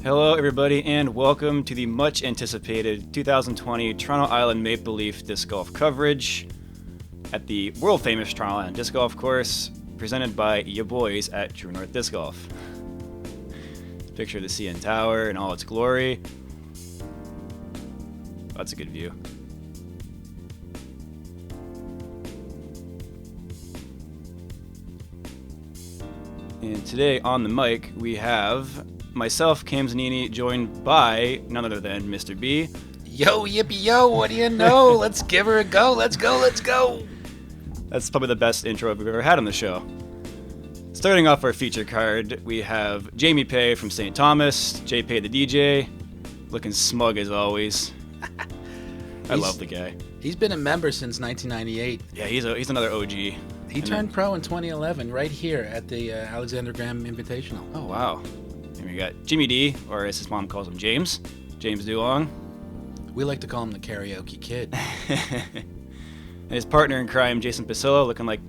Hello, everybody, and welcome to the much anticipated 2020 Toronto Island Maple Leaf Disc Golf coverage at the world famous Toronto Island Disc Golf course, presented by ya boys at True North Disc Golf. Picture of the CN Tower in all its glory. That's a good view. And today on the mic we have myself, Cam Zanini, joined by none other than Mr. B. Yo, yippee yo, what do you know? Let's give her a go, let's go. That's probably the best intro we've ever had on the show. Starting off our feature card, we have Jamie Pay from St. Thomas, J Pay the DJ, looking smug as always. I love the guy. He's been a member since 1998. Yeah, he's another OG. He turned pro in 2011 right here at the Alexander Graham Invitational. Oh, wow. And we got Jimmy D, or as his mom calls him, James Duong. We like to call him the karaoke kid. And his partner in crime, Jason Paasila, looking like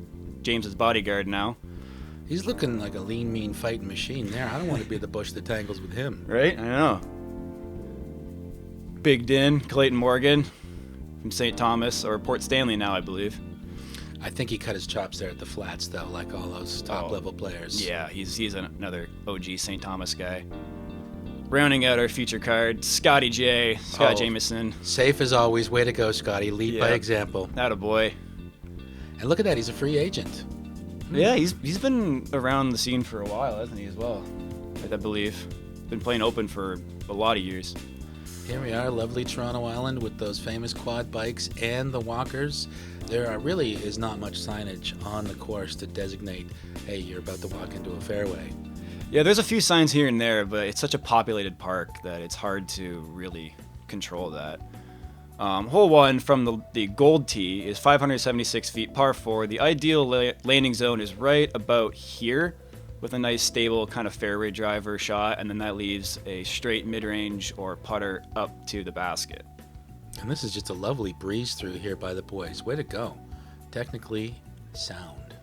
James's bodyguard now. He's looking like a lean, mean fighting machine there. I don't want to be the bush that tangles with him. Right? I know. Big Din, Clayton Morgan from St. Thomas, or Port Stanley now, I believe. I think he cut his chops there at the flats, though, like all those top-level players. Yeah, he's another OG St. Thomas guy. Rounding out our feature card, Scotty J, Scott Jameson. Safe as always. Way to go, Scotty. Lead by example. Attaboy. And look at that. He's a free agent. Yeah, he's been around the scene for a while, hasn't he, as well? I believe. Been playing open for a lot of years. Here we are, lovely Toronto Island with those famous quad bikes and the walkers. There really is not much signage on the course to designate, hey, you're about to walk into a fairway. Yeah, there's a few signs here and there, but it's such a populated park that it's hard to really control that. Hole 1 from the gold tee is 576 feet par 4. The ideal landing zone is right about here with a nice stable kind of fairway driver shot, and then that leaves a straight mid-range or putter up to the basket. And this is just a lovely breeze through here by the boys. Way to go. Technically sound.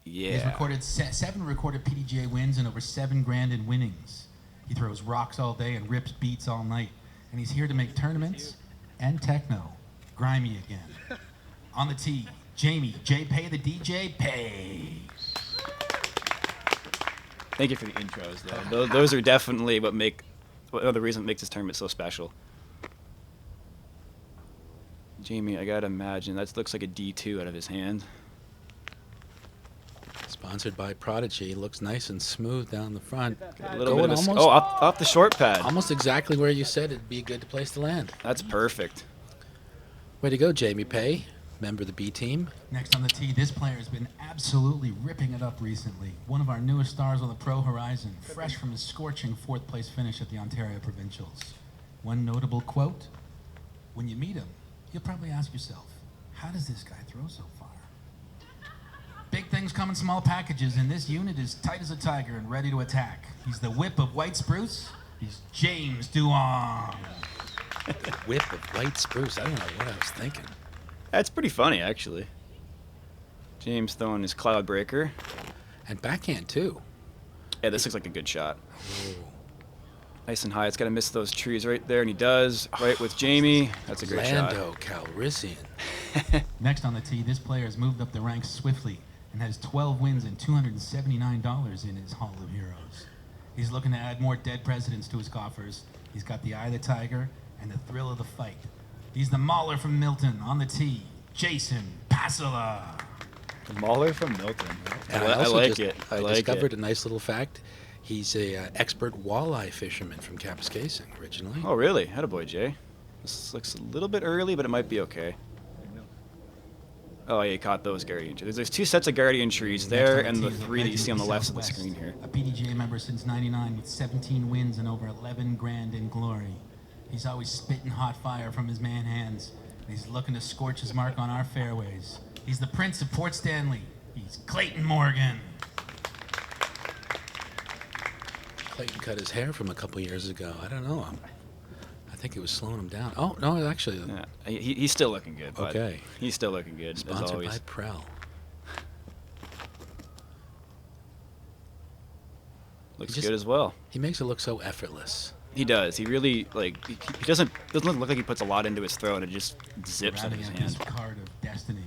Yeah. He's recorded 7 recorded PDGA wins and over $7,000 in winnings. He throws rocks all day and rips beats all night. And he's here to make tournaments and techno grimy again. On the tee, Jamie, J Pay the DJ, Pay. Thank you for the intros, though. Those are definitely the reason that makes this tournament so special. Jamie, I gotta imagine that looks like a D2 out of his hand. Sponsored by Prodigy. Looks nice and smooth down the front. A little bit of off the short pad. Almost exactly where you said it'd be a good place to land. That's perfect. Way to go, Jamie Pay, member of the B team. Next on the tee, this player has been absolutely ripping it up recently. One of our newest stars on the pro horizon, fresh from his scorching 4th place finish at the Ontario Provincials. One notable quote, when you meet him, you'll probably ask yourself, how does this guy throw so far? Big things come in small packages, and this unit is tight as a tiger and ready to attack. He's the whip of white spruce. He's James Duong. Whip of white spruce. I don't know what I was thinking. That's pretty funny, actually. James throwing his cloud breaker. And backhand, too. Yeah, this looks like a good shot. Oh. Nice and high. It's got to miss those trees right there, and he does. Right with Jamie. That's a great shot. Lando Calrissian. Next on the tee, this player has moved up the ranks swiftly and has 12 wins and $279 in his Hall of Heroes. He's looking to add more dead presidents to his coffers. He's got the eye of the tiger and the thrill of the fight. He's the Mauler from Milton on the tee, Jason Paasila. The Mauler from Milton. And I like it. I discovered a nice little fact. He's a expert walleye fisherman from Kapuskasing originally. Oh, really? Attaboy, Jay. This looks a little bit early, but it might be okay. Oh, yeah, he caught those guardian trees. There's 2 sets of guardian trees there, and the 3 that you see on the left of the screen here. A PDGA member since '99 with 17 wins and over $11,000 in glory. He's always spitting hot fire from his man hands. And he's looking to scorch his mark on our fairways. He's the Prince of Port Stanley. He's Clayton Morgan. Clayton cut his hair from a couple years ago. I don't know. I think it was slowing him down. Oh, no, actually. Yeah, he's still looking good. Bud. Okay. He's still looking good, as Sponsored always. by Prel. Looks good as well. He makes it look so effortless. He does. He really he doesn't look like he puts a lot into his throw, and it just zips out of his Rounding out this hand. card of destiny.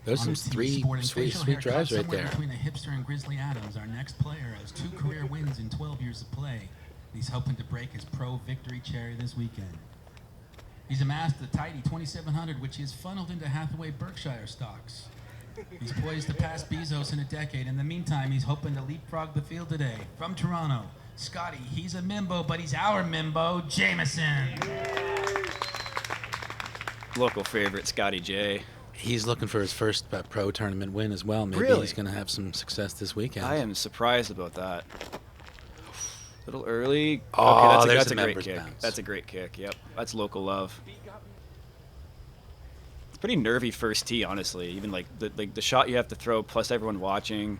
Those On some his team, three sporting sweet facial drives haircut right somewhere there. Between a hipster and Grizzly Adams, our next player has 2 career wins in 12 years of play. He's hoping to break his pro victory cherry this weekend. He's amassed a tidy 2,700, which he has funneled into Hathaway Berkshire stocks. He's poised to pass Bezos in a decade. In the meantime, he's hoping to leapfrog the field today. From Toronto, Scotty, he's a Mimbo, but he's our Mimbo, Jameson. Local favorite, Scotty J. He's looking for his first pro tournament win as well. Maybe Really? he's going to have some success this weekend. I am surprised about that. A little early. Oh, Okay, there's that's a a great members kick. bounce. That's a great kick. Yep, that's local love. It's pretty nervy first tee, honestly. Even the shot you have to throw, plus everyone watching.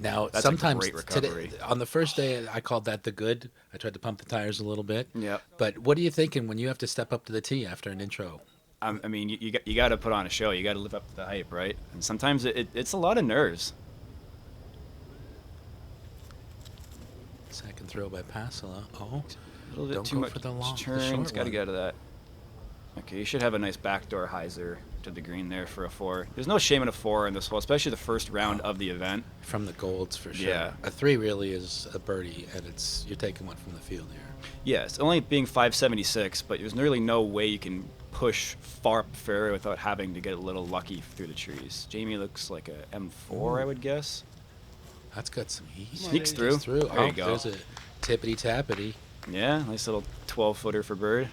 Now, That's a sometimes great recovery. today, on the first day, I called that the good. I tried to pump the tires a little bit. Yep. But what are you thinking when you have to step up to the tee after an intro? I mean, you got to put on a show. You got to live up to the hype, right? And sometimes it's a lot of nerves. Second throw by Paasila. Oh, A little bit don't too go much for the long, the turns. short Got to one. get out of that. Okay, you should have a nice backdoor hyzer to the green there for a 4. There's no shame in a 4 in this hole, especially the first round of the event. From the golds for sure. Yeah. A 3 really is a birdie, and you're taking one from the field here. Yes, only being 576, but there's really no way you can push far up the fairway without having to get a little lucky through the trees. Jamie looks like a M4, I would guess. That's got some heat. Sneaks through. There Oh, you go. there's a tippity-tappity. Yeah, nice little 12-footer for Bird.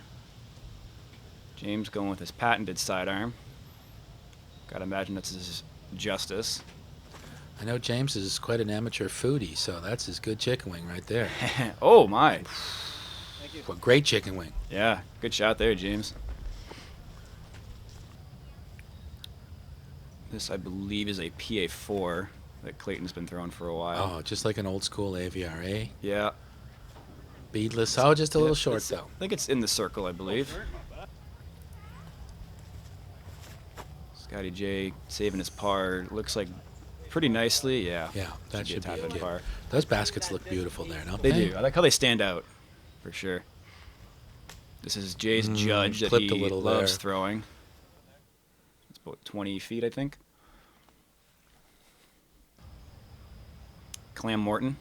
James going with his patented sidearm. Gotta imagine that's his justice. I know James is quite an amateur foodie, so that's his good chicken wing right there. Oh, my. Well, great chicken wing. Yeah, good shot there, James. This, I believe, is a PA4 that Clayton's been throwing for a while. Oh, just like an old school AVRA. Yeah. Beadless. Oh, just a little short, It's- though. I think it's in the circle, I believe. Scotty J saving his par. Looks like pretty nicely. Yeah. Yeah, that should be a tap in okay. par. Those baskets look beautiful there, don't They they? do. I like how they stand out, for sure. This is Jay's judge that clipped he a little loves there. throwing. It's about 20 feet, I think. Clam Morton.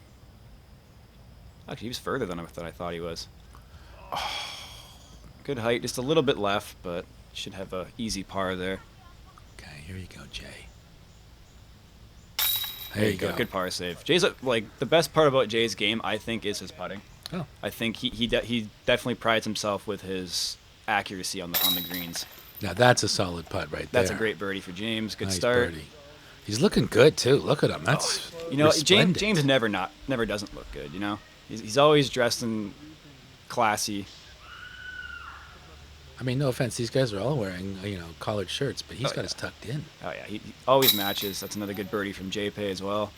Actually, he was further than I thought he was. Good height, just a little bit left, but should have a easy par there. Okay, here you go, Jay. There you go. Good par save. Jay's the best part about Jay's game, I think, is his putting. Oh. I think he definitely prides himself with his accuracy on the greens. Now that's a solid putt right there. That's a great birdie for James. Good Nice start. birdie. He's looking good too. Look at him. That's James never doesn't look good. You know, he's always dressed in classy. I mean, no offense. These guys are all wearing collared shirts, but he's got his tucked in. Oh yeah, he always matches. That's another good birdie from JP as well.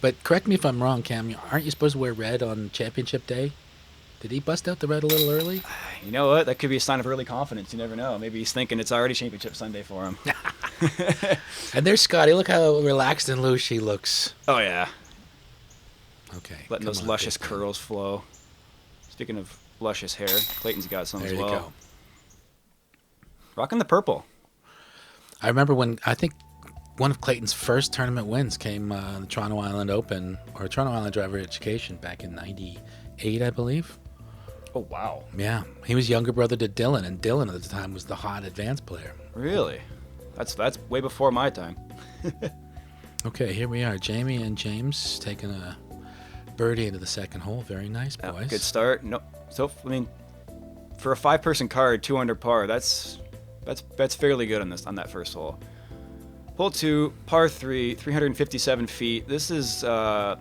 But correct me if I'm wrong, Cam. Aren't you supposed to wear red on championship day? Did he bust out the red a little early? You know what? That could be a sign of early confidence. You never know. Maybe he's thinking it's already championship Sunday for him. And there's Scotty. Look how relaxed and loose he looks. Oh yeah, Okay. letting come those on, luscious big man. curls flow. Speaking of luscious hair, Clayton's got some There as you well. go. Rocking the purple. I remember when I think one of Clayton's first tournament wins came the Toronto Island Open or Toronto Island Driver Education back in '98, I believe. Oh wow, Yeah, he was younger brother to Dylan, and Dylan at the time was the hot advanced player. really? That's way before my time. Okay, here we are, Jamie and James taking a birdie into the second hole. Very nice, Yeah, boys. good start. No, so I mean, for a 5-person card, 2 under par, that's fairly good on that first hole. Hole 2, par 3, 357 feet. This is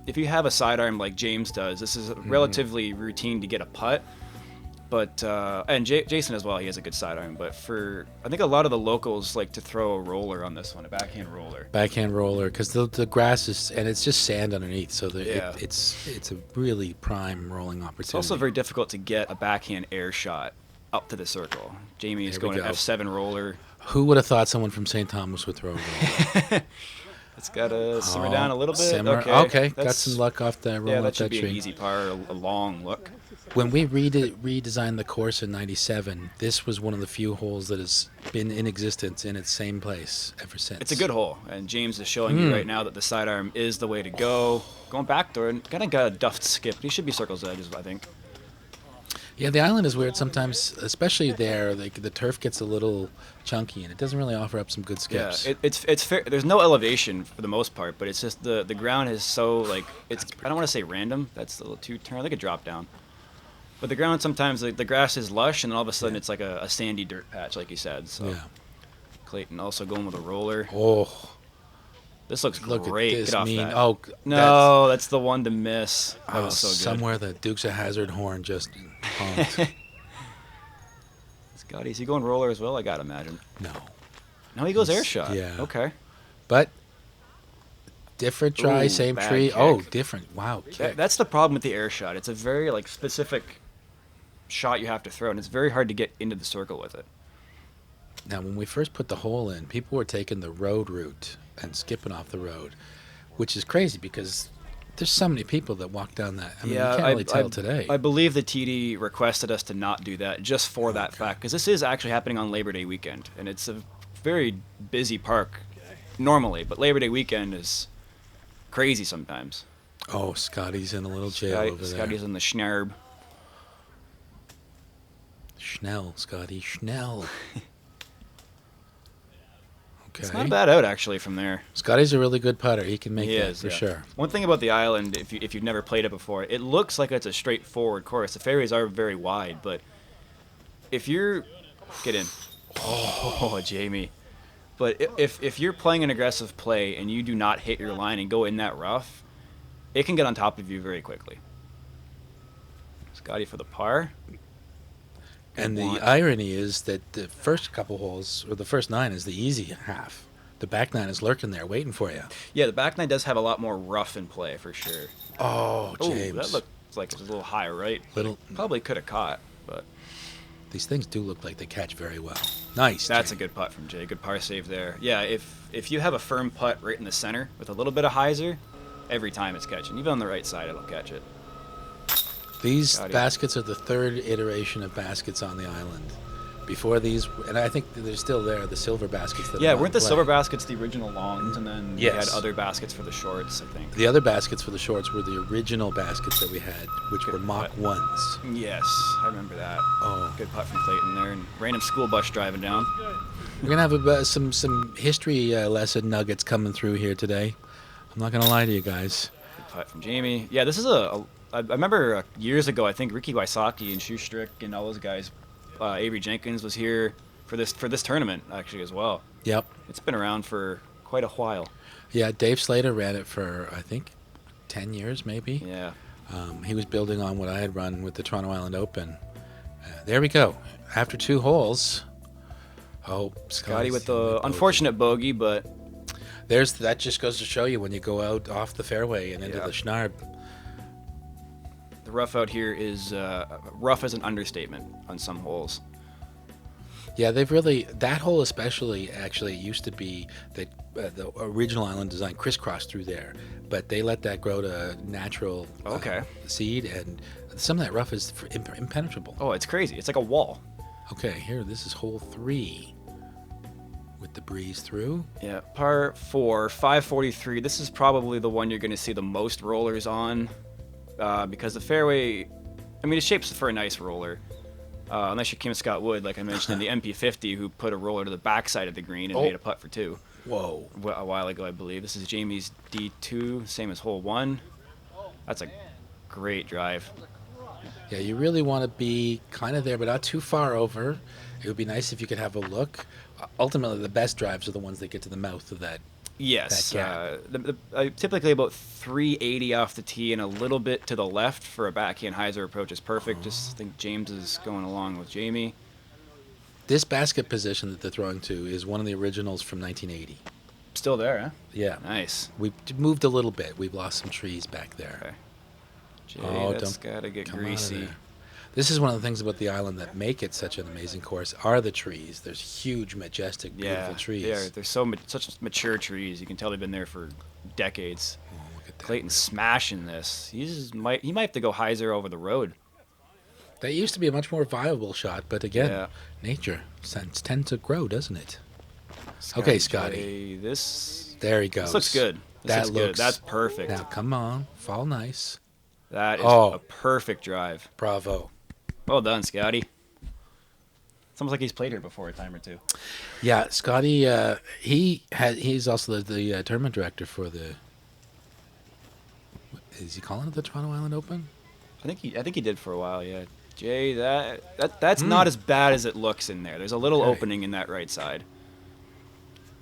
if you have a sidearm like James does, this is relatively routine to get a putt. But and Jason as well, he has a good sidearm. But I think a lot of the locals like to throw a roller on this one, a backhand roller. Backhand roller, because the grass is, and it's just sand underneath, so Yeah. it's a really prime rolling opportunity. It's also very difficult to get a backhand air shot up to the circle. Jamie is There we going an go. F7 roller. Who would have thought someone from St. Thomas would throw a roller? It's got to simmer down a little bit. Simmer. Okay, got that's- some luck off the roll Yeah, up that should that be an tree. easy par, a long look. When we redesigned the course in '97, this was one of the few holes that has been in existence in its same place ever since. It's a good hole, and James is showing you right now that the sidearm is the way to go. Going backdoor, and kind of got a duffed skip. He should be circles edges, I think. Yeah, the island is weird sometimes, especially there. Like the turf gets a little chunky, and it doesn't really offer up some good skips. Yeah, it's fair. There's no elevation for the most part, but it's just the ground is so like it's. I don't want to say random. That's a little too turn. Like a drop down. But the ground sometimes the grass is lush, and then all of a sudden it's like a sandy dirt patch, like you said. So Yeah. Clayton also going with a roller. Oh, This looks look great. at this Get off mean. that. Oh, No, that's the one to miss. That oh, was so good. somewhere the Dukes of Hazzard horn just honked. Scotty, is he going roller as well? I gotta imagine. No, No, he goes air He's- shot. yeah. Okay. but different try, Ooh, same bad tree. kick. Oh, different. Wow, kick. That's the problem with the air shot. It's a very like specific shot you have to throw, and it's very hard to get into the circle with it. Now, when we first put the hole in, people were taking the road route and skipping off the road, which is crazy because there's so many people that walk down that. I mean, you can't really tell today. I believe the TD requested us to not do that just for that fact, because this is actually happening on Labor Day weekend, and it's a very busy park normally, but Labor Day weekend is crazy sometimes. Oh, Scotty's in a little jail over there. Scotty's in the schnarb. Schnell, Scotty, Schnell. Okay. It's not a bad out actually from there. Scotty's a really good putter. He can make He that is, for yeah. sure. One thing about the island, if you've never played it before, it looks like it's a straightforward course. The fairways are very wide, but if you're get in, oh Jamie, but if you're playing an aggressive play and you do not hit your line and go in that rough, it can get on top of you very quickly. Scotty for the par. And the want. irony is that the first couple holes, or the first 9, is the easy half. The back 9 is lurking there, waiting for you. Yeah, the back nine does have a lot more rough in play for sure. Oh, Oh, James. that looks like it was a little high, right? Little. Probably could have caught, but These things do look like they catch very well. Nice. that's Jay. a good putt from Jay. Good par save there. Yeah, if you have a firm putt right in the center with a little bit of hyzer, every time it's catching. Even on the right side, it'll catch it. These Got it. baskets are the third iteration of baskets on the island. Before these, and I think they're still there, the silver baskets. That Yeah, are on weren't the play. silver baskets the original longs, and then we had Yes. other baskets for the shorts, I think. The other baskets for the shorts were the original baskets that we had, which Good were Mach putt. 1s. Yes, I remember that. Oh. Good putt from Clayton there, and random school bus driving down. We're going to have some history lesson nuggets coming through here today. I'm not going to lie to you guys. Good putt from Jamie. Yeah, this is I remember years ago, I think Ricky Wysocki and Shoestrick and all those guys, Avery Jenkins was here for this tournament actually as well. Yep. It's been around for quite a while. Yeah, Dave Slater ran it for, I think, 10 years maybe. Yeah. He was building on what I had run with the Toronto Island Open. There we go. After 2 holes. Oh, Scotty with the bogey. unfortunate bogey, but That just goes to show you when you go out off the fairway and into Yeah. the schnarb. the rough out here is rough as an understatement on some holes. Yeah, they've really, that hole especially, actually, it used to be that the original island design crisscrossed through there, but they let that grow to natural Okay. seed, and some of that rough is impenetrable. Oh, it's crazy. It's like a wall. Okay, here, this is hole 3 with the breeze through. Yeah, par 4, 543. This is probably the one you're going to see the most rollers on because the fairway, I mean, it shapes for a nice roller. Unless you're Kim Scott Wood, like I mentioned in the MP50, who put a roller to the backside of the green and Oh. made a putt for 2 Whoa. a while ago, I believe. This is Jamie's D2, same as hole 1. That's a great drive. Yeah, you really want to be kind of there, but not too far over. It would be nice if you could have a look. Ultimately, the best drives are the ones that get to the mouth of that. Yes, That typically about 380 off the tee and a little bit to the left for a backhand hyzer approach is perfect. Just think James is going along with Jamie. This basket position that they're throwing to is one of the originals from 1980. Still there, huh? Yeah. Nice. We've moved a little bit. We've lost some trees back there. Okay. Jay, Oh, that's don't gotta get come out of greasy. there. This is one of the things about the island that make it such an amazing course are the trees. There's huge, majestic, beautiful trees. They're such mature trees. You can tell they've been there for decades. Oh, look at that. Clayton's smashing this. He might have to go hyzer over the road. That used to be a much more viable shot, but again, Yeah. nature tends to grow, doesn't it? Okay, Scotty. There he goes. This looks good. This looks good. That's perfect. Now, come on. Fall nice. That is a perfect drive. Bravo. Well done, Scotty. It's almost like he's played here before a time or two. Yeah, Scotty, he's also the tournament director for the... Is he calling it the Toronto Island Open? I think he did for a while, yeah. Jay, that's not as bad as it looks in there. There's a little opening in that right side.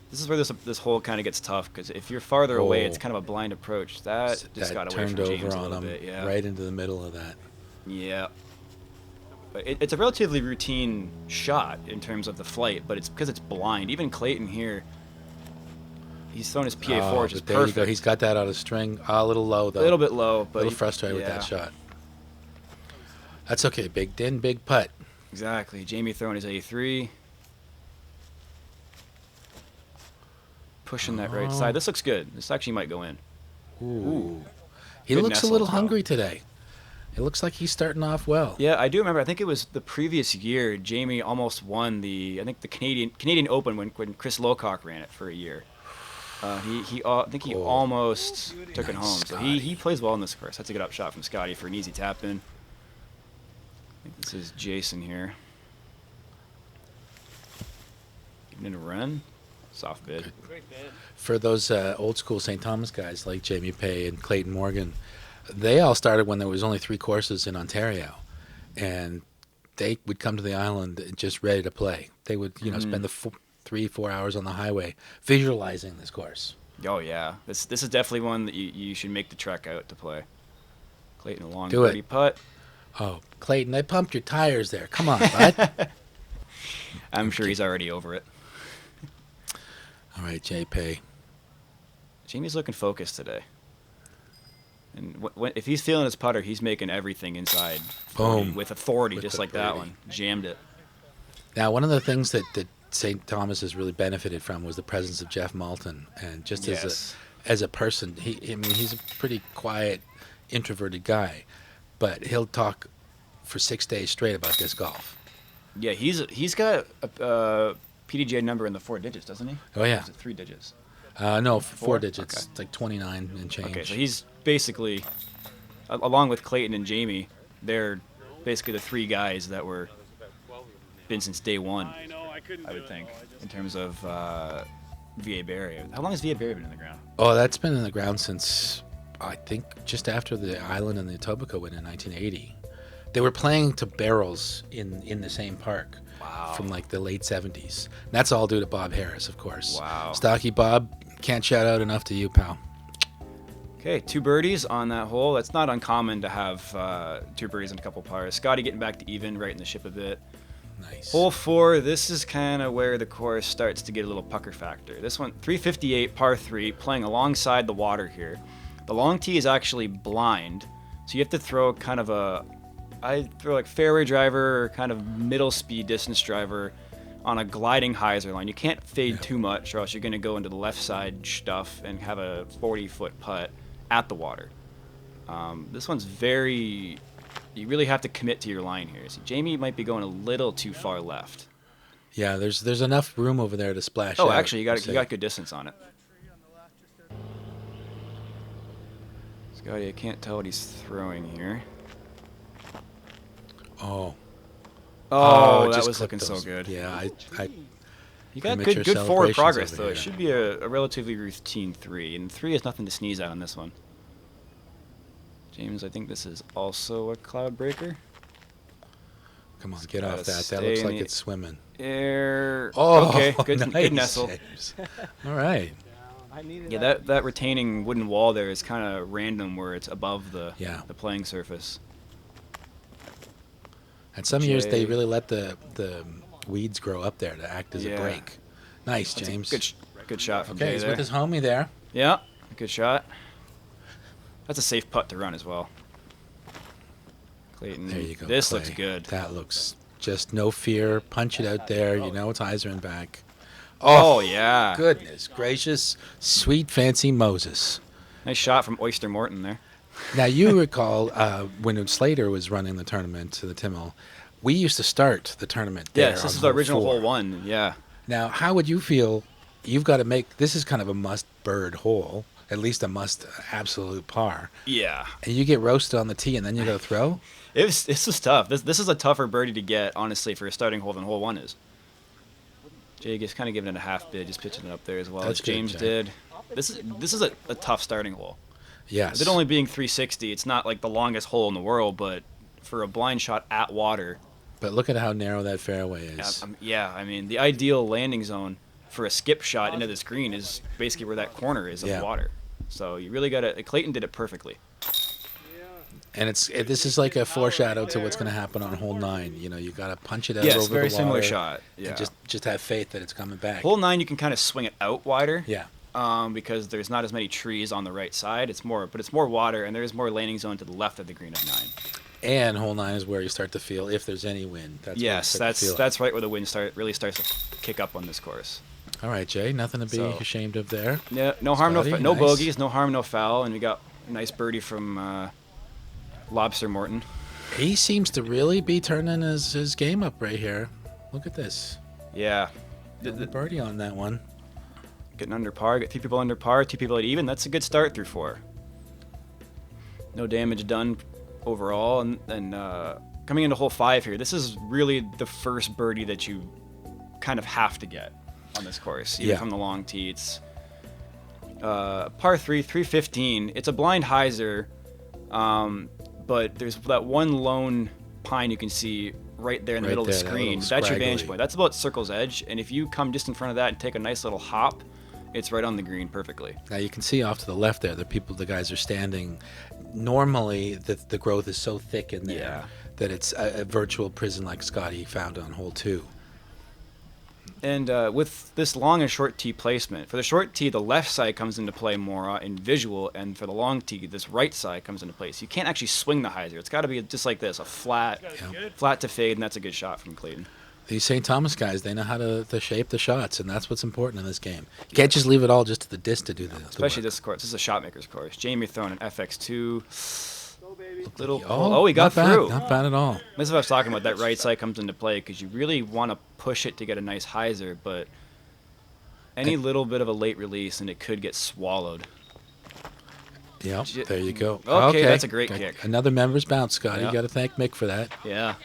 This is where this hole kind of gets tough, because if you're farther away, it's kind of a blind approach. That just got away from James a little bit, yeah. Right into the middle of that. Yeah. But it's a relatively routine shot in terms of the flight, but it's because it's blind. Even Clayton here, he's thrown his PA4, which is there perfect. You go. He's got that on a string. A little low, though. A little bit low, but a little frustrated with that shot. That's okay. Big putt. Exactly. Jamie throwing his A3. Pushing that right side. This looks good. This actually might go in. Ooh. He Good looks a nestle little as well. hungry today. It looks like he's starting off well. Yeah, I do remember. I think it was the previous year. Jamie almost won the Canadian Open when Chris Lowcock ran it for a year. I think he almost took it home. So Scotty. he plays well in this course. That's a good up shot from Scotty for an easy tap in. I think this is Jason here. Giving it a run. Soft bid. For those old school St. Thomas guys like Jamie Pay and Clayton Morgan, they all started when there was only 3 courses in Ontario, and they would come to the island just ready to play. They would, spend the 3-4 hours on the highway visualizing this course. Oh yeah, this is definitely one that you should make the trek out to play. Clayton, a long Do it. birdie putt. Oh, Clayton, I pumped your tires there. Come on, bud. I'm sure he's already over it. All right, JP. Jamie's looking focused today. And if he's feeling his putter, he's making everything inside. Boom. With authority, With just the like that birdie. one. Jammed it. Now, one of the things that St. Thomas has really benefited from was the presence of Jeff Moulton, and just as a person, he's a pretty quiet, introverted guy, but he'll talk for 6 days straight about disc golf. Yeah, he's got a PDGA number in the 4 digits, doesn't he? Oh yeah. Or is it 3 digits? No, 4 4? digits. Okay. It's like 29 and change. Okay, so he's basically, along with Clayton and Jamie, they're basically the 3 guys that were been since day one, I would think, in terms of VA Barry. How long has VA Barry been in the ground? Oh, that's been in the ground since, I think, just after the Island and the Etobicoke went in 1980. They were playing to barrels in the same park. Wow. From like the late 70s. That's all due to Bob Harris, of course. Wow. Stocky Bob, can't shout out enough to you, pal. Okay, 2 birdies on that hole. That's not uncommon to have 2 birdies and a couple pars. Scotty getting back to even, right in the ship a bit. Nice. Hole 4, this is kind of where the course starts to get a little pucker factor. This one, 358, par 3, playing alongside the water here. The long tee is actually blind, so you have to throw kind of I throw like fairway driver or kind of middle speed distance driver on a gliding hyzer line. You can't fade too much or else you're going to go into the left side stuff and have a 40-foot putt at the water. This one's you really have to commit to your line here. See, Jamie might be going a little too far left. Yeah, there's enough room over there to splash Oh, out, actually, you got good distance on it. Scotty, I can't tell what he's throwing here. Oh, Oh, that just was clipped looking so those. good. Yeah, You got Premature good forward celebrations progress, over though. here. It should be a relatively routine 3, and 3 is nothing to sneeze at on this one. James, I think this is also a cloud breaker. come on, get off gotta that. That stay looks in like the it's swimming. Air. Oh, Okay, good nice, nestle. James. All right. Yeah, that retaining wooden wall there is kind of random where it's above the playing surface. And some years they Jay. really let the weeds grow up there to act as a break. Nice, That's James. Good shot from Okay, Jay he's there. with his homie there. Yeah, good shot. That's a safe putt to run as well. Clayton. There you go. This Clay. looks good. That looks just no fear. Punch it out there. You know it's hyzer in back. Oh, yeah. Goodness gracious. Sweet fancy Moses. Nice shot from Oyster Morton there. Now, you recall when Slater was running the tournament to the TIML, we used to start the tournament there. Yes, this on is the original four. hole 1. Yeah. Now, how would you feel? You've got to make this is kind of a must bird hole, at least a must absolute par. Yeah. And you get roasted on the tee, and then you got to throw. This was tough. This is a tougher birdie to get, honestly, for a starting hole than hole 1 is. Jay just kind of giving it a half bid, just pitching it up there as well That's as James good, Jay. did. This is a tough starting hole. Yes. With it only being 360, it's not like the longest hole in the world, but for a blind shot at water. But look at how narrow that fairway is. I mean, the ideal landing zone for a skip shot into this green is basically where that corner is of Yeah. water. So you really got to. Clayton did it perfectly. And this is like a foreshadow to what's going to happen on hole 9. You know, you got to punch it out Yes, over very the similar water shot. Yeah. and just have faith that it's coming back. Hole 9, you can kind of swing it out wider. Yeah. Because there's not as many trees on the right side. It's more water, and there's more landing zone to the left of the green of 9. And hole 9 is where you start to feel if there's any wind. That's where you Yes, start to feel it. that's right where the wind really starts to kick up on this course. All right, Jay. Nothing to be So- ashamed of there. Yeah, no harm, Scotty, no nice. bogeys, no harm, no foul, and we got a nice birdie from Lobster Morton. He seems to really be turning his game up right here. Look at this. Yeah, The birdie on that one. getting under par, get 3 people under par, 2 people at even. That's a good start through 4. No damage done overall, and coming into hole 5 here, this is really the first birdie that you kind of have to get on this course, even Yeah. from the long tee. It's par 3, 315. It's a blind hyzer, but there's that one lone pine you can see right there in the Right middle of the there, that screen. little That's your vantage scraggly. point. That's about circle's edge, and if you come just in front of that and take a nice little hop, it's right on the green perfectly. Now you can see off to the left there, the guys are standing. Normally, the growth is so thick in there Yeah. that it's a virtual prison like Scotty found on hole 2. And with this long and short tee placement, for the short tee, the left side comes into play more in visual, and for the long tee, this right side comes into place. You can't actually swing the hyzer. It's got to be just like this, a flat to fade, and that's a good shot from Clayton. These St. Thomas guys, they know how to shape the shots, and that's what's important in this game. You can't just leave it all just to the disc to do the Especially work. this course. This is a shot maker's course. Jamie throwing an FX2. Little. Oh, He got not bad, through. Not bad at all. This is what I was talking about. That right side comes into play because you really want to push it to get a nice hyzer, but any little bit of a late release and it could get swallowed. Yep, there you go. Okay, that's a great kick. Another member's bounce, Scotty. Yep. You got to thank Mick for that. Yeah.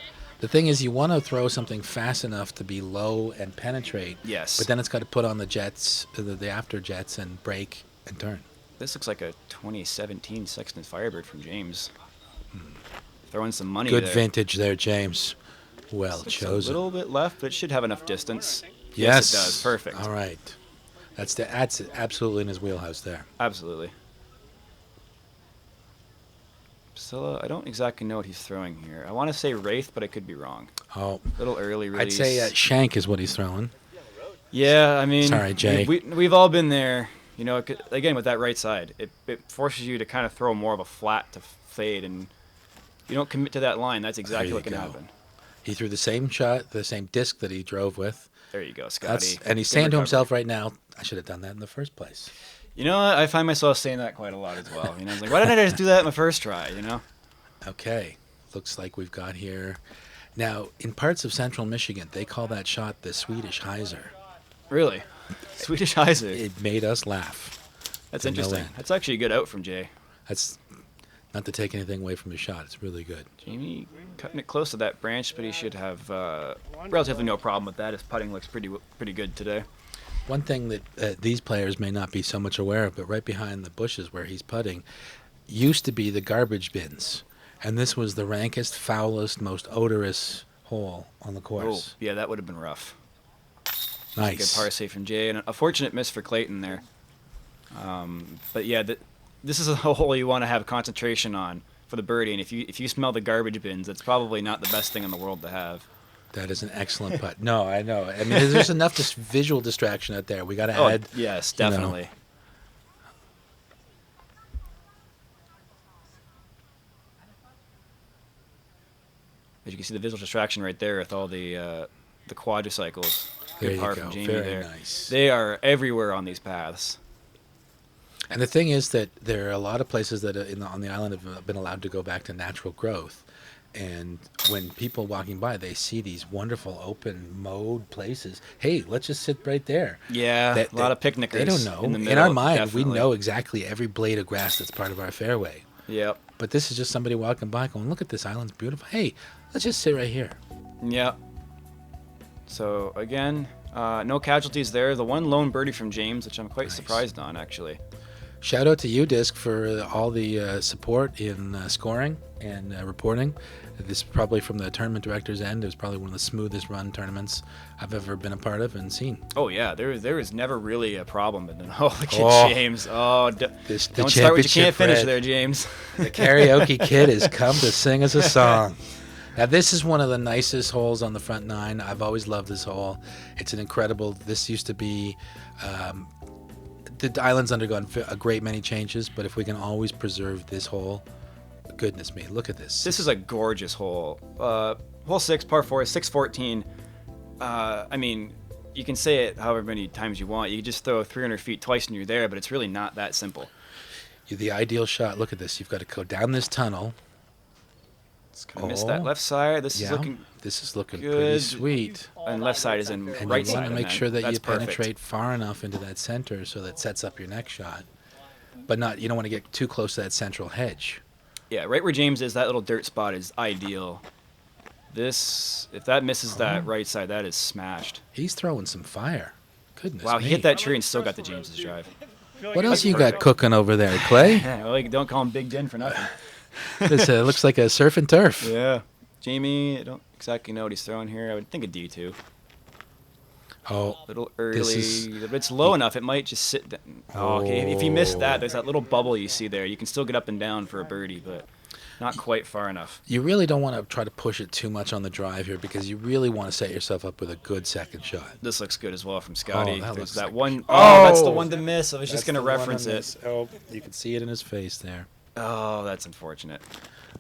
The thing is, you want to throw something fast enough to be low and penetrate. Yes. But then it's got to put on the jets, the after jets, and brake and turn. This looks like a 2017 Sexton Firebird from James. Throwing some money Good there. vintage there, James. Well It's chosen. a little bit left, but it should have enough distance. Yes, it does. Perfect. All right. That's absolutely in his wheelhouse there. Absolutely. Paasila, I don't exactly know what he's throwing here. I want to say Wraith, but I could be wrong. Oh, A little early release. I'd say Shank is what he's throwing. Yeah, I mean, Sorry, Jay. We've all been there. You know, again with that right side, it forces you to kind of throw more of a flat to fade, and you don't commit to that line. That's exactly There what you can go. happen. He threw the same shot, the same disc that he drove with. There you go, Scotty. And he's Good saying to recovery. himself right now, I should have done that in the first place. You know what? I find myself saying that quite a lot as well. You know, it's like, why didn't I just do that in my first try? You know. Okay, looks like we've got here. Now, in parts of central Michigan, they call that shot the Swedish hyzer. Really? Swedish Isaac. It made us laugh. That's to no interesting. end. That's actually a good out from Jay. That's not to take anything away from his shot. It's really good. Jamie cutting it close to that branch, but he should have relatively no problem with that. His putting looks pretty good today. One thing that these players may not be so much aware of, but right behind the bushes where he's putting, used to be the garbage bins. And this was the rankest, foulest, most odorous hole on the Oh, course. yeah, that would have been rough. Nice. Good par save from Jay, and a fortunate miss for Clayton there. But yeah, this is a hole you want to have concentration on for the birdie, and if you smell the garbage bins, that's probably not the best thing in the world to have. That is an excellent putt. No, I know. I mean, there's enough visual distraction out there. We got to Oh, add. yes, you know, definitely. As you can see the visual distraction right there with all the quadricycles. There Good you par go. from Jamie Very there. nice. They are everywhere on these paths. And the thing is that there are a lot of places that on the island have been allowed to go back to natural growth. And when people walking by, they see these wonderful open mowed places. Hey, let's just sit right there. Yeah, a lot of picnickers. They don't know. In, the In middle, our mind, definitely. we know exactly every blade of grass that's part of our fairway. Yep. But this is just somebody walking by going, look at this island's beautiful. Hey, let's just sit right here. Yep. So, again, no casualties there. The one lone birdie from James, which I'm quite surprised on, actually. Shout out to you, Disc, for all the support in scoring and reporting. This is probably from the tournament director's end. It was probably one of the smoothest run tournaments I've ever been a part of and seen. Oh, yeah. There was never really a problem. But then, look at James. Oh, don't start what you can't finish there, James. The karaoke kid has come to sing us a song. Now, this is one of the nicest holes on the front nine. I've always loved this hole. It's an incredible... This used to be... the island's undergone a great many changes, but if we can always preserve this hole, goodness me, look at this. This is a gorgeous hole. Hole 6, par 4, 614. I mean, you can say it however many times you want. You can just throw 300 feet twice and you're there, but it's really not that simple. The ideal shot, look at this. You've got to go down this tunnel. It's going to miss that left side. This is looking pretty good. sweet. And left side is in And right you side. want to make sure that you perfect. penetrate far enough into that center so that sets up your next shot. But you don't want to get too close to that central hedge. Yeah, right where James is, that little dirt spot is ideal. If that misses that right side, that is smashed. He's throwing some fire. Goodness Wow, me. he hit that tree and still got the James's drive. What else you got cooking over there, Clay? Yeah, well, don't call him Big Den for nothing. This looks like a surf and turf. Yeah. Jamie, I don't exactly know what he's throwing here. I would think a D2. Oh, A little early. If it's low enough, it might just sit down. Oh, okay. If you miss that, there's that little bubble you see there. You can still get up and down for a birdie, but not quite far enough. you really don't want to try to push it too much on the drive here because you really want to set yourself up with a good second shot. This looks good as well from Scotty. that There's looks that like- one. Oh! That's the one to miss. I was just going to reference it. Oh, you can see it in his face there. Oh, that's unfortunate.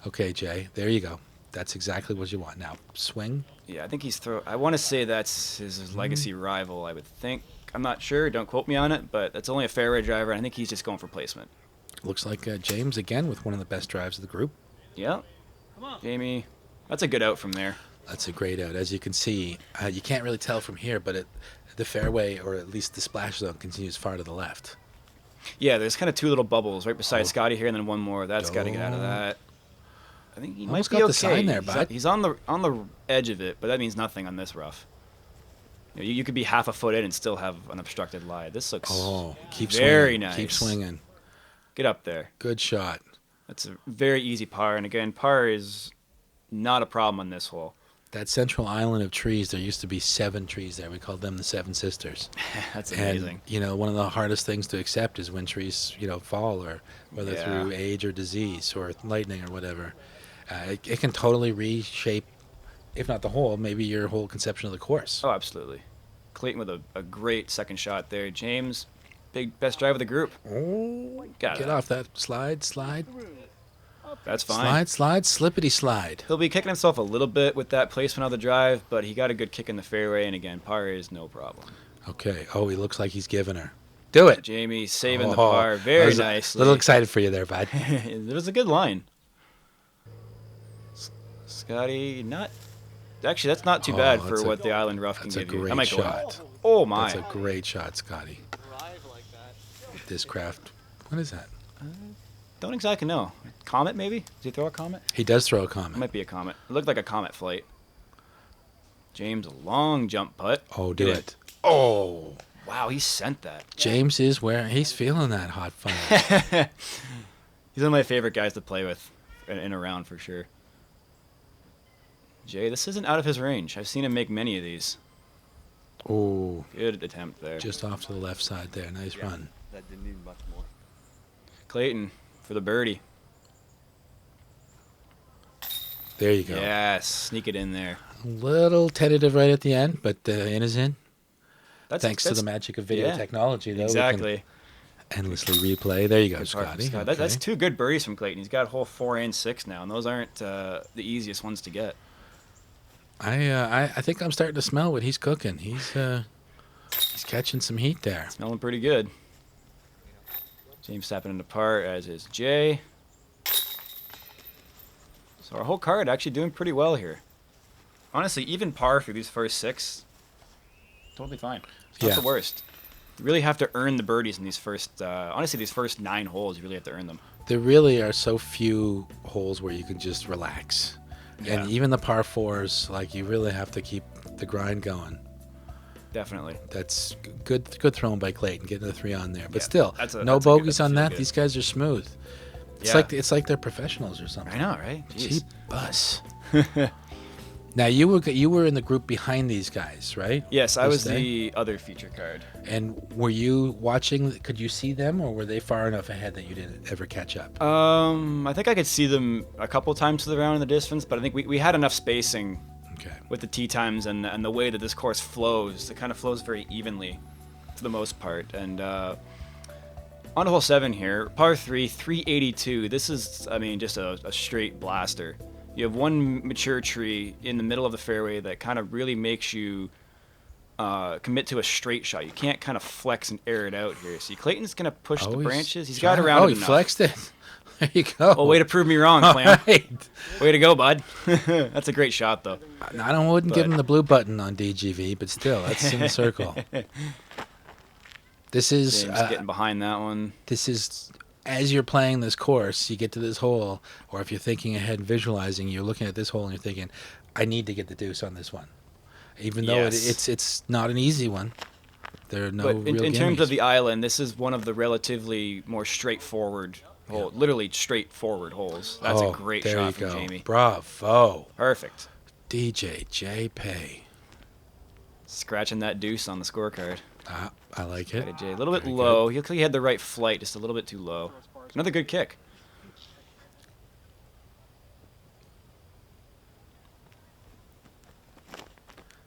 Okay, Jay, there you go. That's exactly what you want. Now, swing. Yeah, I think he's I want to say that's his legacy rival, I would think. I'm not sure. Don't quote me on it, but that's only a fairway driver. I think he's just going for placement. Looks like James again with one of the best drives of the group. Yeah. Jamie, that's a good out from there. That's a great out. As you can see, you can't really tell from here, but the fairway, or at least the splash zone, continues far to the left. Yeah, there's kind of two little bubbles right beside Scotty here, and then one more. That's got to get out of that. I think he Almost might be got okay. the sign there, bud. He's on the edge of it, but that means nothing on this rough. You could be half a foot in and still have an obstructed lie. This looks Keep very swinging. nice. Keep swinging. Get up there. Good shot. That's a very easy par, and again, par is not a problem on this hole. That central island of trees, there used to be 7 trees there. We called them the Seven Sisters. That's amazing. And, one of the hardest things to accept is when trees, fall, or whether through age or disease or lightning or whatever. It can totally reshape, if not the whole, maybe your whole conception of the course. Oh, absolutely. Clayton with a great second shot there. James, best drive of the group. Oh, Got get it. off that slide. That's fine. Slide, slippity slide. He'll be kicking himself a little bit with that placement on the drive, but he got a good kick in the fairway, and again, par is no problem. Okay. Oh, he looks like he's giving her. Do it. Jamie saving the par I very was nicely. A little excited for you there, bud. It was a good line. Scotty, actually, that's not too bad for what the island rough can That's a give you. great That might go shot. out. Oh my! That's a great shot, Scotty. This craft. What is that? Don't exactly know. Comet, maybe? Does he throw a comet? He does throw a It comment. might be a comet. It looked like a comet flight. James, a long jump putt. Oh, do Get it. Oh. Wow, he sent that. James is where he's feeling that hot fire. He's one of my favorite guys to play with in a round for sure. Jay, this isn't out of his range. I've seen him make many of these. Oh, Good attempt there. just off to the left side there. Nice run. That didn't need much more. Clayton for the birdie. There you go. Yes, sneak it in there. A little tentative right at the end, but in is in. That's, Thanks to that's the magic of video yeah, technology, though. We exactly. can endlessly replay. There you go, Good part from Scotty. Scott. Okay. That's 2 good birdies from Clayton. He's got hole 4 and 6 now, and those aren't the easiest ones to get. I think I'm starting to smell what he's cooking. He's catching some heat there. Smelling pretty good. James tapping into par, as is Jay. So our whole card actually doing pretty well here. Honestly, even par for these first 6, totally fine. It's not the worst. You really have to earn the birdies in these first, honestly, these first 9 holes, you really have to earn them. There really are so few holes where you can just relax. Yeah. And even the par 4s, like, you really have to keep the grind going. Definitely. That's good thrown by Clayton, getting the 3 on there. But Yeah, still, no bogeys on that. These guys are smooth. It's like they're professionals or something. I know, right? Cheap bus. Now you were in the group behind these guys, right? Yes, I was the other feature card. And were you watching? Could you see them, or were they far enough ahead that you didn't ever catch up? I think I could see them a couple times to the round in the distance, but I think we had enough spacing with the tee times and the way that this course flows. It kind of flows very evenly for the most part. And on hole 7 here, par 3, 382. This is, I mean, just a straight blaster. You have one mature tree in the middle of the fairway that kind of really makes you commit to a straight shot. You can't kind of flex and air it out here. See, Clayton's going to push the branches. He's got around it enough. Flexed it. There you go. Well, way to prove me wrong, Clam. Right. Way to go, bud. That's a great shot, though. I wouldn't give him the blue button on DGV, but still, that's in the circle. This is James getting behind that one. This is, as you're playing this course, you get to this hole, or if you're thinking ahead and visualizing, you're looking at this hole and you're thinking, I need to get the deuce on this one. Even though it's not an easy one. There are no real gimmies. In terms of the island, this is one of the relatively more straightforward holes, literally straightforward holes. That's a great shot from Jamie. Bravo. Perfect. DJ J Pay. Scratching that deuce on the scorecard. I like it. A little bit low. He looked like he had the right flight, just a little bit too low. Another good kick.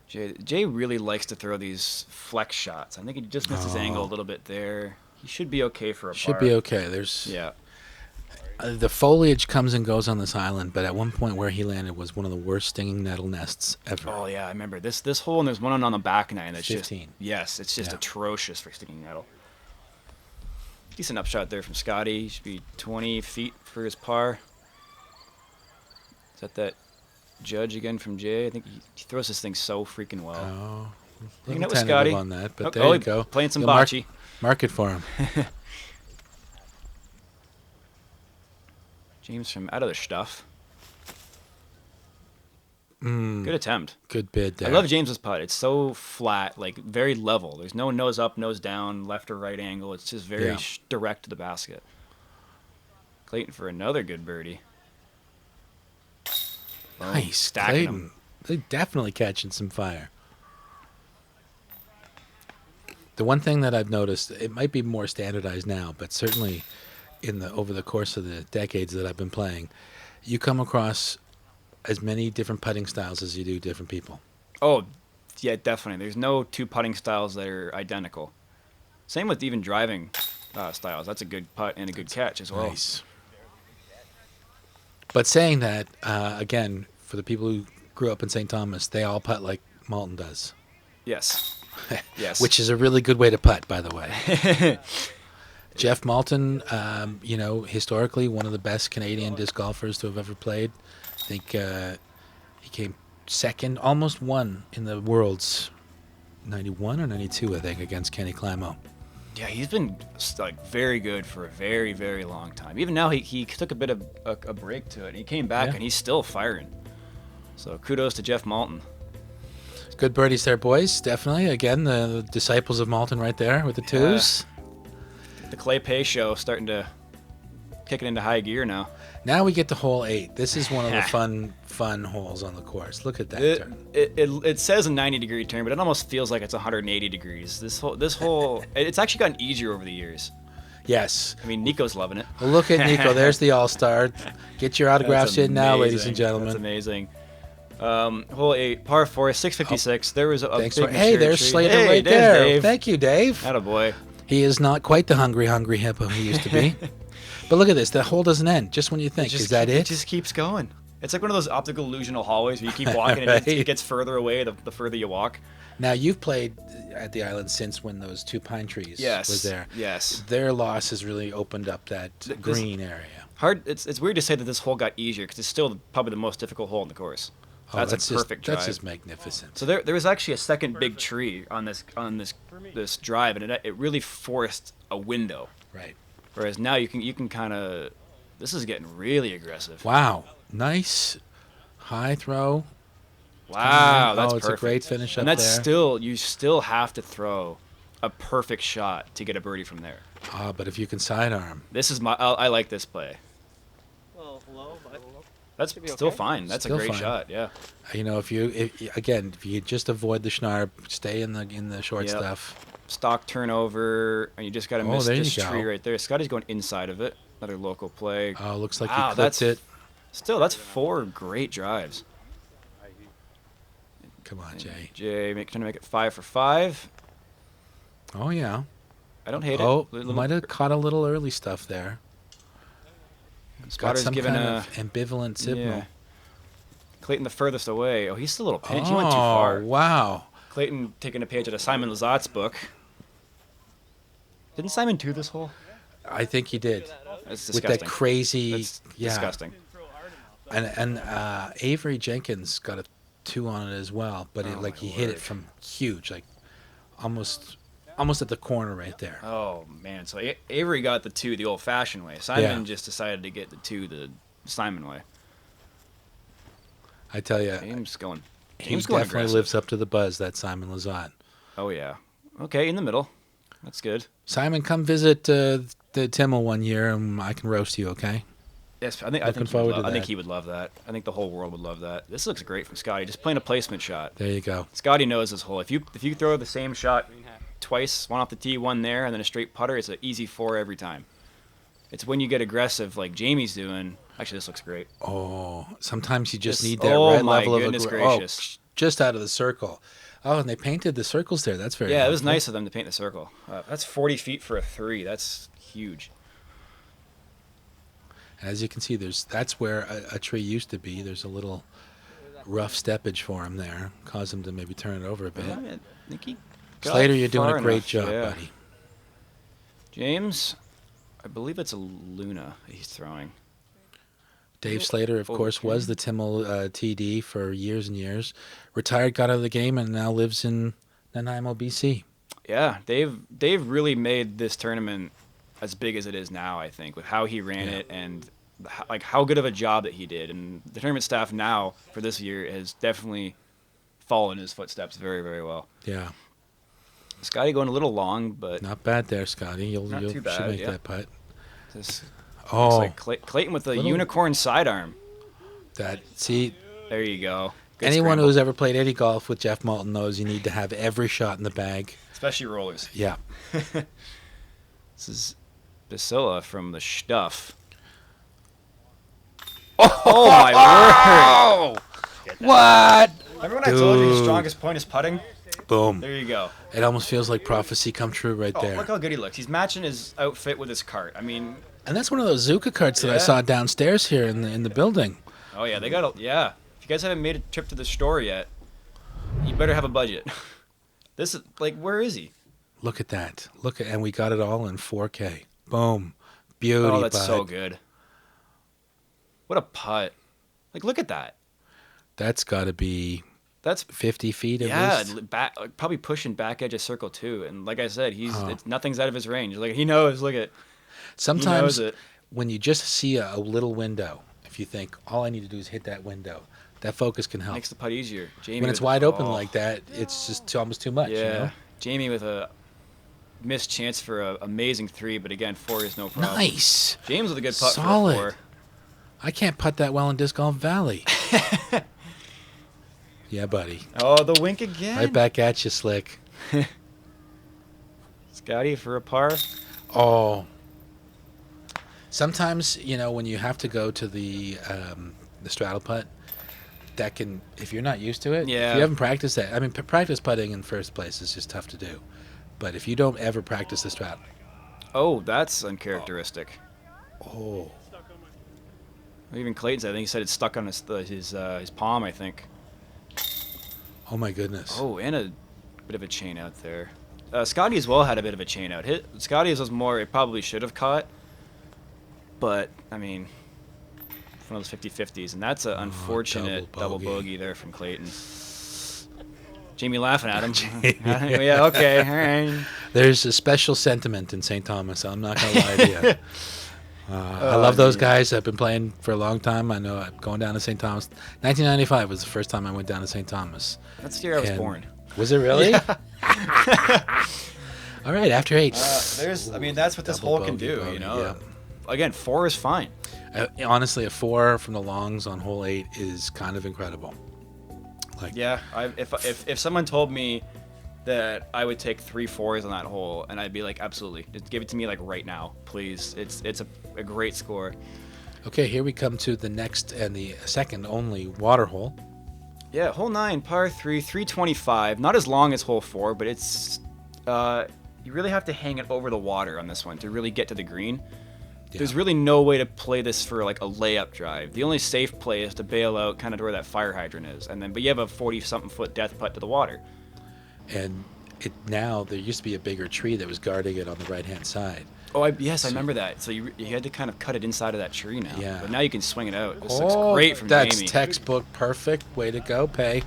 Jay really likes to throw these flex shots. I think he just missed his angle a little bit there. He should be okay for a par. Should be okay. The foliage comes and goes on this island, but at one point where he landed was one of the worst stinging nettle nests ever. Oh yeah, I remember this hole, and there's one on the back nine that's 15. It's just atrocious for stinging nettle. Decent upshot there from Scotty. He should be 20 feet for his par. Is that judge again from Jay? I think he throws this thing so freaking well. Oh, hanging out with Scotty on that, but there you go. Playing some bocce. Mark it for him. James from out of the stuff. Good attempt. Good bid there. I love James's putt. It's so flat, like very level. There's no nose up, nose down, left or right angle. It's just very direct to the basket. Clayton for another good birdie. Nice. Stacking Clayton. them. They're definitely catching some fire. The one thing that I've noticed, it might be more standardized now, but certainly over the course of the decades that I've been playing, you come across as many different putting styles as you do different people. Oh, yeah, definitely. There's no two putting styles that are identical. Same with even driving styles. That's a good putt and a good catch as well. Nice. But saying that, again, for the people who grew up in St. Thomas, they all putt like Malton does. Yes. Yes. Which is a really good way to putt, by the way. Jeff Malton, historically one of the best Canadian disc golfers to have ever played. I think he came second, almost won in the Worlds, 91 or 92, I think, against Kenny Climo. Yeah, he's been very good for a very, very long time. Even now, he took a bit of a break to it. He came back and he's still firing. So kudos to Jeff Malton. Good birdies there, boys. Definitely. Again, the disciples of Malton right there with the twos. The Clay Pay show starting to kick it into high gear now. Now we get to hole 8. This is one of the fun holes on the course. Look at that turn. It says a 90-degree turn, but it almost feels like it's 180 degrees. This hole, it's actually gotten easier over the years. Yes. I mean, Nico's loving it. Well, look at Nico. There's the all-star. Get your autographs in now, ladies and gentlemen. That's amazing. Hole 8, par 4, 656. There was a big Hey, there's tree. Slater right there. Dave. Thank you, Dave. Attaboy. He is not quite the hungry hippo he used to be. But look at this. The hole doesn't end just when you think, is that it? It just keeps going. It's like one of those optical illusional hallways where you keep walking Right. and it gets further away the further you walk. Now, you've played at the island since when those 2 pine trees was there. Yes. Their loss has really opened up that green area. It's weird to say that this hole got easier because it's still probably the most difficult hole in the course. That's a perfect drive. That's just magnificent. So there was actually a second big tree on this drive, and it really forced a window. Right. Whereas now you can kind of, this is getting really aggressive. Wow. Nice high throw. Wow, that's it's perfect. a great finish up and that's there. you still have to throw a perfect shot to get a birdie from there. But if you can sidearm. This is I like this play. Well, hello. That's still fine. That's Still a great fine. shot. Yeah. You know, if you just avoid the schnarb, stay in the short Yep. stuff. Stock turnover, and you just got to miss there this you go. tree right there. Scotty's going inside of it. Another local play. Oh, looks like Wow, he clipped it. Still, that's 4 great drives. Come on, Jay. Jay trying to make it 5 for 5. Oh yeah. I don't hate Oh, it. might have caught a little early stuff there. Got Scotter's some given kind a of ambivalent signal. yeah. Clayton the furthest away. Oh, he's still a little pinch. He went too far. Wow. Clayton taking a page out of Simon Lazat's book. Didn't Simon do this hole? I think he did. That's With disgusting. that crazy, That's disgusting. And Avery Jenkins got a 2 on it as well, but Oh, he my hit it word. from huge, like almost at the corner right there. Oh man! So Avery got the 2 the old-fashioned way. Simon Yeah. just decided to get the 2 the Simon way. I tell you, James going. he James going definitely aggressive. lives up to the buzz. That Simon Lazat. Oh yeah. Okay, in the middle. That's good. Simon, come visit the TIML one year, and I can roast you. Okay. Yes, I Looking think forward to I think that. he would love that. I think the whole world would love that. This looks great from Scotty. Just playing a placement shot. There you go. Scotty knows this hole. If you throw the same shot twice, one off the tee, one there, and then a straight putter, it's an easy 4 every time. It's when you get aggressive like Jamie's doing. Actually, this looks great. Oh, sometimes you just This- need that oh right my level goodness of gracious. just out of the circle. Oh, and they painted the circles there. That's very Yeah, it was helpful. nice of them to paint the circle. That's 40 feet for a 3. That's huge. As you can see, that's where a tree used to be. There's a little rough steppage for him there, caused him to maybe turn it over a bit. Yeah, I think he got Slater, you're doing far a great enough, job, yeah. buddy. James, I believe it's a Luna that he's throwing. Dave Slater, of course, Okay. was the TIML TD for years and years. Retired, got out of the game, and now lives in Nanaimo, BC. Yeah, Dave really made this tournament as big as it is now, I think, with how he ran Yeah. it and like how good of a job that he did. And the tournament staff now for this year has definitely followed in his footsteps very, very well. Yeah, Scotty going a little long, but not bad there, Scotty. You'll Not too should bad, make yeah. that putt. this Oh, looks like Clayton with a Little- unicorn sidearm. see, There you go. Good anyone scramble. who's ever played any golf with Jeff Moulton knows you need to have every shot in the bag. Especially rollers. Yeah. This is Paasila from the Stuff. Oh my word! What? Remember when I told you his Dude. strongest point is putting? Boom. There you go. It almost feels like prophecy come true right Oh, there. look how good he looks. He's matching his outfit with his cart. I mean, And that's one of those Zuka carts that I Yeah. saw downstairs here in the building. oh yeah, they got a, yeah. If you guys haven't made a trip to the store yet, you better have a budget. This is like, where is he? Look at that. And we got it all in 4K. Boom. Beauty, Oh, that's bud. so good. What a putt. Like, look at that. That's got to be That's 50 feet at yeah, least. probably pushing back edge of circle too. And like I said, Oh. nothing's out of his range. Like he knows. Look at Sometimes he knows it. when you just see a little window, if you think, all I need to do is hit that window, that focus can help. Makes the putt easier. Jamie When it's with- wide open oh, like that, it's just almost too much. Yeah, You know? Jamie with a missed chance for an amazing 3, but again 4 is no problem. Nice. James with a good putt Solid. for a 4. I can't putt that well in Disc Golf Valley. Yeah, buddy. Oh, the wink again. Right back at you, Slick. Scotty for a par. Oh. Sometimes, when you have to go to the straddle putt, that can, if you're not used to it, Yeah. if you haven't practiced that, I mean, practice putting in first place is just tough to do. But if you don't ever practice the straddle, Oh, that's uncharacteristic. oh, Even Clayton said, I think he said it's stuck on his palm, I think. Oh my goodness. Oh, and a bit of a chain out there. Scotty as well had a bit of a chain out. Scotty's was more, it probably should have caught. But, I mean, one of those 50-50s. And that's an unfortunate double bogey there from Clayton. Jamie laughing at him. Yeah, okay, all right. There's a special sentiment in St. Thomas. I'm not going to lie to you. I love those guys. I've been playing for a long time. I know I'm going down to St. Thomas. 1995 was the first time I went down to St. Thomas. That's the year I was born. Was it really? Yeah. All right, after 8. That's what this hole can do, you know. Yeah. Again, 4 is fine. Honestly, a 4 from the longs on hole 8 is kind of incredible. Yeah, if someone told me that I would take 3 4s on that hole, and I'd be like, absolutely, just give it to me like right now, please. It's a great score. Okay, here we come to the next and the second only water hole. Yeah, hole 9, par 3, 325. Not as long as hole 4, but it's you really have to hang it over the water on this one to really get to the green. Yeah. There's really no way to play this for like a layup drive. The only safe play is to bail out kind of to where that fire hydrant is, but you have a 40-something foot death putt to the water. And now there used to be a bigger tree that was guarding it on the right-hand side. Oh, I remember that. So you had to kind of cut it inside of that tree now. Yeah. But now you can swing it out. This looks great from Jamie. That's textbook perfect. Way to go, Pay.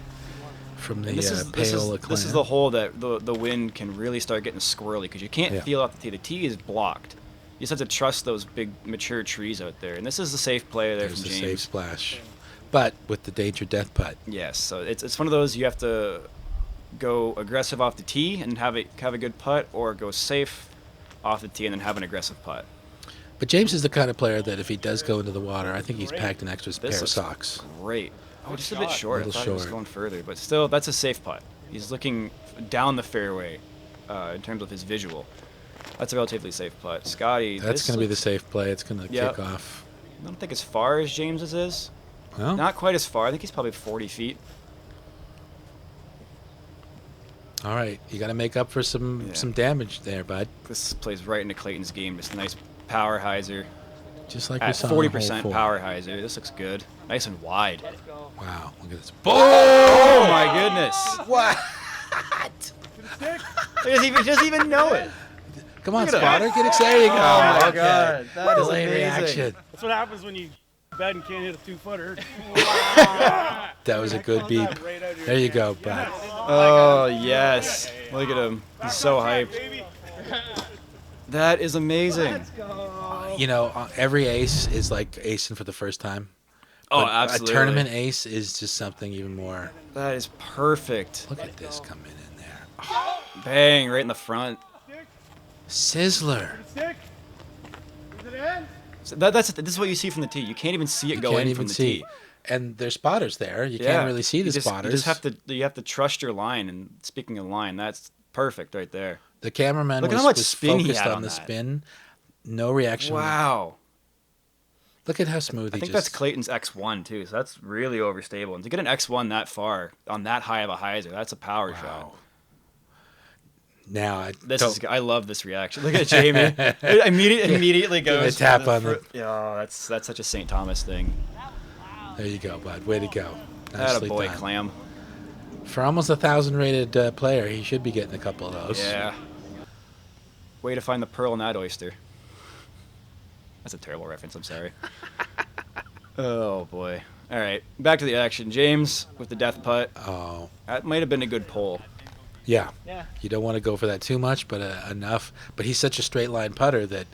From the Paasila clan. This is the hole that the wind can really start getting squirrely because you can't feel off the tee. The tee is blocked. You just have to trust those big mature trees out there. And this is the safe play there from James. There's a safe splash. But with the danger death putt. Yes. So it's one of those you have to go aggressive off the tee and have a good putt, or go safe off the tee and then have an aggressive putt. But James is the kind of player that if he does go into the water, I think he's packed an extra pair of socks. Great. Oh, just a bit short. I thought he was going further, but still, that's a safe putt. He's looking down the fairway in terms of his visual. That's a relatively safe putt. Scotty, that's going to be the safe play. It's going to kick off. I don't think as far as James's is. No? Not quite as far. I think he's probably 40 feet. All right, you got to make up for some damage there, bud. This plays right into Clayton's game. Just a nice power hyzer. Just like at we saw 40% power hyzer. This looks good. Nice and wide. Wow, look at this. Oh my goodness! What? He doesn't even know it. Come on, spotter, get excited. There you go. Oh my god, that is amazing. Reaction. That's what happens when you bet and can't hit a 2-footer. That was a good beep. There you go, bud. Oh yes! Look at him. He's so hyped. That is amazing. You know, every ace is like acing for the first time. Oh, but absolutely. A tournament ace is just something even more. That is perfect. Look at this coming in there. Bang, right in the front. Sizzler. So this is what you see from the tee. You can't even see it go in from the tee. And there's spotters there. You can't really see the spotters. You have to trust your line. And speaking of line, that's perfect right there. The cameraman was focused on the spin. No reaction. Wow. Look at how smooth I think that's Clayton's X1 too, so that's really overstable. And to get an X1 that far on that high of a hyzer, that's a power shot. Now I love this reaction. Look at Jamie. immediately goes a tap on the. Oh, that's such a St. Thomas thing. There you go, bud. Way to go. Nicely done. Clam. For almost 1,000 rated player, he should be getting a couple of those. Yeah. Way to find the pearl in that oyster. That's a terrible reference. I'm sorry. Oh boy. All right, back to the action. James with the death putt. Oh. That might have been a good pull. Yeah. You don't want to go for that too much, but enough. But he's such a straight line putter that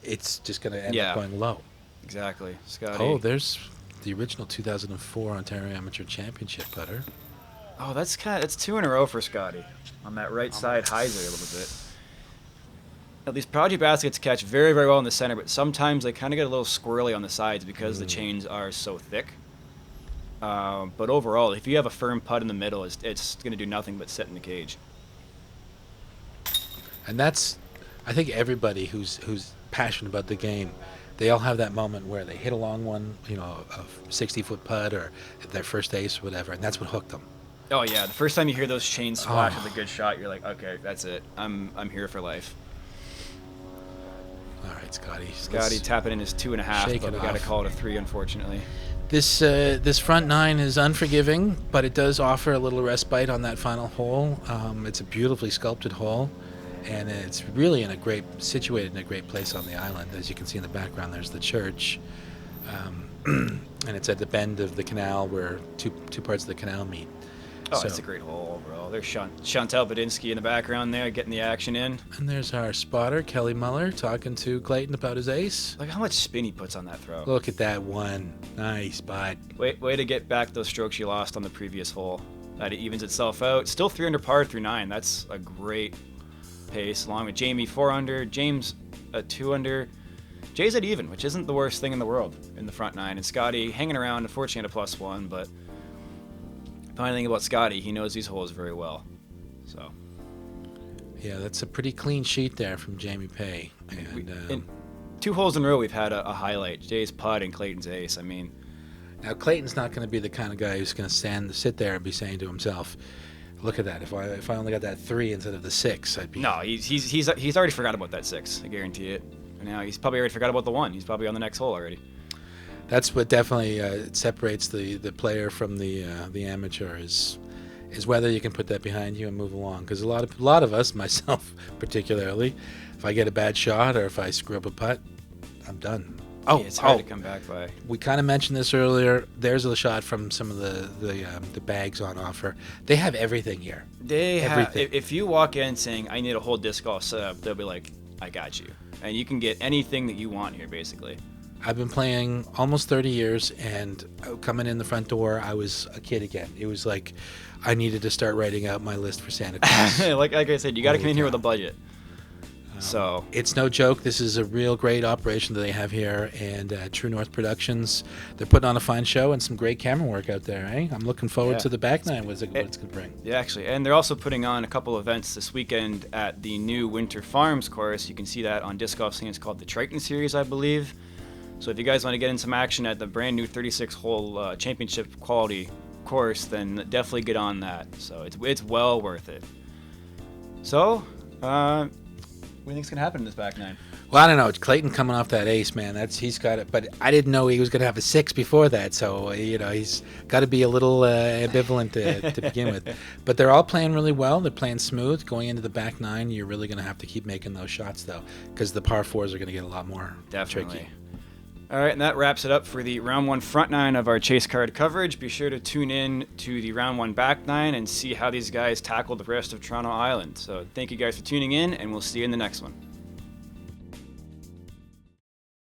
it's just going to end up going low. Exactly. Scotty. Oh, there's the original 2004 Ontario Amateur Championship putter. Oh, that's 2 in a row for Scotty on that right side hyzer a little bit. Now, these Prodigy baskets catch very, very well in the center, but sometimes they kind of get a little squirrely on the sides because the chains are so thick. But overall, if you have a firm putt in the middle, it's going to do nothing but sit in the cage. And that's, I think everybody who's passionate about the game, they all have that moment where they hit a long one, a 60-foot putt or their first ace or whatever, and that's what hooked them. Oh yeah, the first time you hear those chains splash with a good shot, you're like, okay, that's it. I'm here for life. All right, Scotty. Scotty tapping in his 2.5, shake but it we got to off. call it a 3, unfortunately. This front nine is unforgiving, but it does offer a little respite on that final hole. It's a beautifully sculpted hole, and it's really situated in a great place on the island. As you can see in the background, there's the church, and it's at the bend of the canal where two parts of the canal meet. Oh, it's a great hole overall. There's Chantal Badinsky in the background there, getting the action in. And there's our spotter, Kelly Muller, talking to Clayton about his ace. Look how much spin he puts on that throw. Look at that one. Nice, bud. Way to get back those strokes you lost on the previous hole. That it evens itself out. Still 3 under par through 9. That's a great pace, along with Jamie 4 under, James a 2 under. Jay's at even, which isn't the worst thing in the world in the front 9. And Scotty hanging around, unfortunately at a +1, but the funny thing about Scotty, he knows these holes very well. So Yeah, that's a pretty clean sheet there from Jamie Pay. And in 2 holes in a row, we've had a highlight. Jay's putt and Clayton's ace. I mean, now Clayton's not going to be the kind of guy who's going to sit there and be saying to himself, "Look at that! If I only got that 3 instead of the 6, I'd be." no, he's already forgot about that 6. I guarantee it. And now he's probably already forgot about the 1. He's probably on the next hole already. That's what definitely separates the player from the amateur is whether you can put that behind you and move along. Because a lot of us, myself particularly, if I get a bad shot or if I screw up a putt, I'm done. Oh, it's hard to come back by. We kind of mentioned this earlier. There's a shot from some of the bags on offer. They have everything here. They have. Everything. If you walk in saying I need a whole disc golf setup, they'll be like, I got you, and you can get anything that you want here, basically. I've been playing almost 30 years, and coming in the front door, I was a kid again. It was like I needed to start writing out my list for Santa Claus. like I said, you got to come in here with a cow. budget. So It's no joke. This is a real great operation that they have here, and True North Productions. They're putting on a fine show and some great camera work out there. Eh? I'm looking forward Yeah. to the back nine. What it's going to bring. yeah, actually, and they're also putting on a couple events this weekend at the new Winter Farms course. You can see that on Disc Golf Scene. It's called the Triton Series, I believe. So if you guys want to get in some action at the brand new 36-hole championship quality course, then definitely get on that. So it's well worth it. So, what do you think's gonna happen in this back nine? Well, I don't know. Clayton coming off that ace, man. He's got it. But I didn't know he was going to have a 6 before that. So he's got to be a little ambivalent to begin with. But they're all playing really well. They're playing smooth. Going into the back nine, you're really going to have to keep making those shots though, because the par 4s are going to get a lot more Definitely. tricky. All right, and that wraps it up for the round 1 front 9 of our chase card coverage. Be sure to tune in to the round 1 back 9 and see how these guys tackle the rest of Toronto Island. So thank you guys for tuning in, and we'll see you in the next one.